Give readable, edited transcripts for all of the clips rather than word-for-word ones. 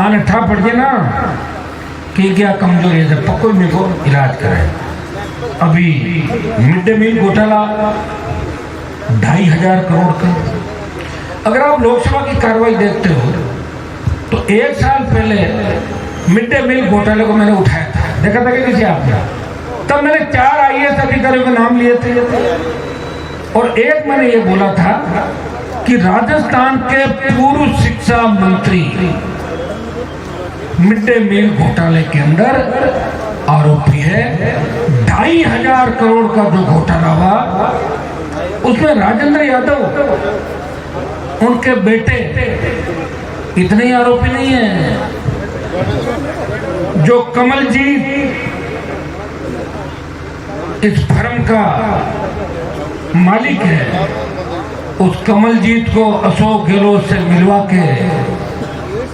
आने ठा पड़ गया ना कि क्या कमजोरी है, पक्को मेरे को इलाज कराए। अभी मिड डे मील घोटाला 2,500 करोड़ का। अगर आप लोकसभा की कार्रवाई देखते हो तो 1 साल पहले मिड डे मील घोटाले को मैंने उठाया था, देखा था कि किसी आपने? तब मैंने 4 IAS अधिकारियों के नाम लिए थे और एक मैंने ये बोला था कि राजस्थान के पूर्व शिक्षा मंत्री मिड डे मील घोटाले के अंदर आरोपी है। 2,500 करोड़ का जो घोटाला हुआ उसमें राजेंद्र यादव, उनके बेटे इतने ही आरोपी नहीं है। जो कमलजीत इस फर्म का मालिक है, उस कमलजीत को अशोक गहलोत से मिलवा के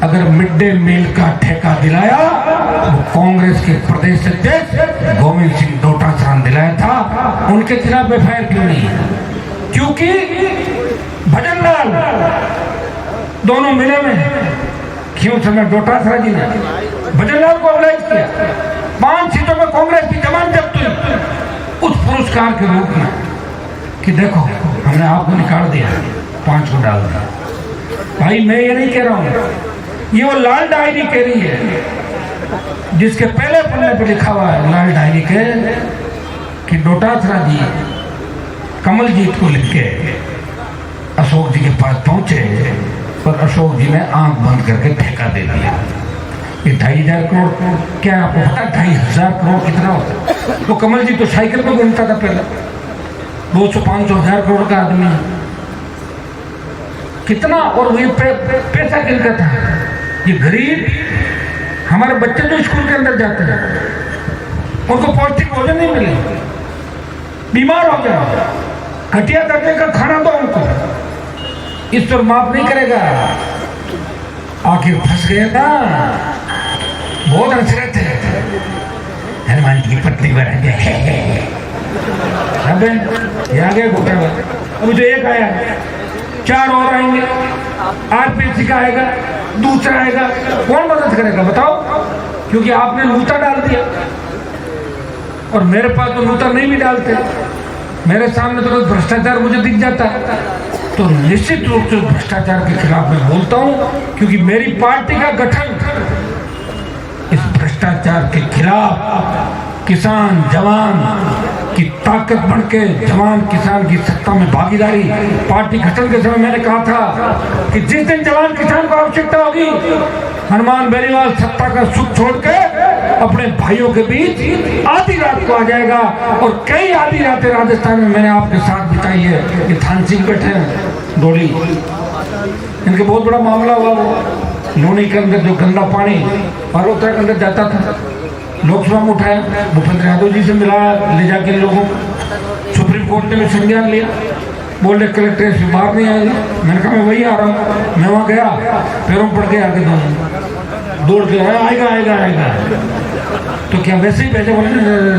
अगर मिड डे मील का ठेका दिलाया वो कांग्रेस के प्रदेश अध्यक्ष गोविंद सिंह डोटासरा ने दिलाया था। उनके खिलाफ FIR क्यों नहीं है? क्योंकि भजनलाल दोनों मिले में क्यों समय डोटासरा जी ने भजनलाल को अवलाइज किया। 5 सीटों में कांग्रेस की जमान जब्त हुई उस पुरस्कार के रूप में कि देखो हमने आपको निकाल दिया, 5 को डाल दिया। भाई मैं ये नहीं कह रहा हूं, ये वो लाल डायरी कह रही है जिसके पहले पन्ने पे लिखा हुआ है लाल डायरी के कि डोटासरा जी कमलजीत को लिख के अशोक जी के पास पहुंचे पर अशोक जी ने आंख बंद करके ठेका दे दिया। ये 2,500 करोड़ क्या आपको पता? 2,500 करोड़ कितना होता है? वो कमल जी तो साइकिल को गिनता था पहले। 200-500 करोड़ का आदमी कितना, और ये पैसा गिनता था। ये गरीब हमारे बच्चे जो स्कूल के अंदर जाते हैं उनको पौष्टिक भोजन नहीं मिले, बीमार हो जाए, घटिया दर्जे का खाना दो उनको, इस पर माफ नहीं करेगा। आखिर फंस गए ना, बहुत हंस रहे थे, हनुमान जी की पत्नी बन गए। अब यहाँ गए घोटाला, अभी तो एक आया, 4 और आएंगे, RPC का आएगा, दूसरा आएगा, कौन मदद करेगा बताओ? क्योंकि आपने नूता डाल दिया और मेरे पास तो नूता नहीं भी डालते। मेरे सामने तो भ्रष्टाचार मुझे दिख जाता है तो निश्चित रूप से भ्रष्टाचार के खिलाफ मैं बोलता हूं, क्योंकि मेरी पार्टी का गठन इस भ्रष्टाचार के खिलाफ किसान जवान की ताकत बढ़ के जवान किसान की सत्ता में भागीदारी। पार्टी गठन के समय मैंने कहा था कि जिस दिन जवान किसान को आवश्यकता होगी हनुमान बेनीवाल सत्ता का सुख छोड़ के अपने भाइयों के बीच आधी रात को आ जाएगा। और कई आधी रातें राजस्थान में मैंने आपके साथ बिताई है। ये थान सिंह बैठे हैं डोली, इनके बहुत बड़ा मामला हुआ। वो लोनी के अंदर जो गंदा पानी पर्वतरा के अंदर जाता था, लोकसभा में उठाया, भूपेंद्र यादव जी से मिला, ले जाके लोगों सुप्रीम कोर्ट ने भी संज्ञान लिया, बोल रहे कलेक्ट्रेट से बाहर नहीं आएगी। मैंने कहा मैं वही आ रहा हूँ। मैं वहाँ गया, पैरों पड़ के आगे दोनों दौड़ के आएगा आएगा आएगा, तो क्या वैसे ही पैसे बोले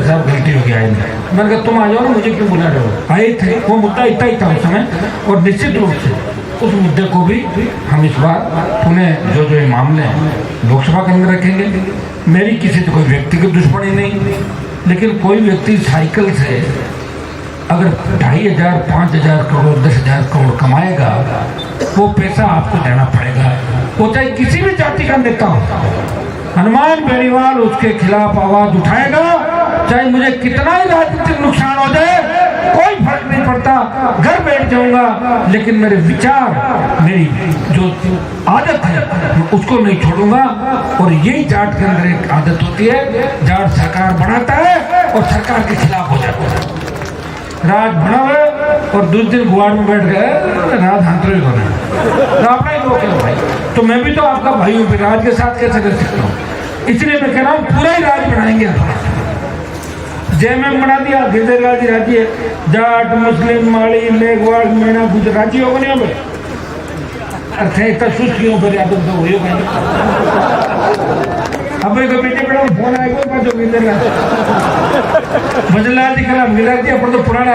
साहब गलती हो गया आएंगे। मैंने कहा तुम आ जाओ ना, मुझे क्यों बुला रहे हो? आए थे, वो मुद्दा इतना ही था उस समय। और निश्चित रूप से उस मुद्दे को भी हम इस बार पुनः जो ये मामले हैं लोकसभा के अंदर रखेंगे। मेरी किसी से कोई व्यक्तिगत दुश्मनी नहीं, लेकिन कोई व्यक्ति साइकिल से अगर 2,500, 5,000 करोड़, 10,000 करोड़ कमाएगा, वो पैसा आपको देना पड़ेगा। वो चाहे किसी भी जाति का नेता हो, हनुमान बेनीवाल उसके खिलाफ आवाज उठाएगा, चाहे मुझे कितना ही राजनीतिक नुकसान हो जाए, कोई फर्क नहीं पड़ता, घर बैठ जाऊंगा, लेकिन मेरे विचार, मेरी जो आदत है उसको नहीं छोड़ूंगा। और यही जाट के अंदर एक आदत होती है, जाट सरकार बनाता है और सरकार के खिलाफ हो जाता है। राज बना हुआ और दूसरे दिन गुआड़ में बैठ गए, राज हंतरे होना तो अपना ही लोग है भाई। तो मैं भी तो आपका भाई हूँ, राज के साथ कैसे कर सकता हूँ? इसलिए मैं कह रहा हूँ पूरा ही राज बनाएंगे। जयमेम बना दिया, गिरधर राज्य है, जाट मुस्लिम माली मेघवाड़ मीणा गुजराती होगा नहीं होगा, अरे इतना सुस्त क्यों फिर आप तो हो गए। अब एक बेटे बेटा फोन आएगा जो गिरधर भजनलाल जी का मिला दिया, पर तो पुराने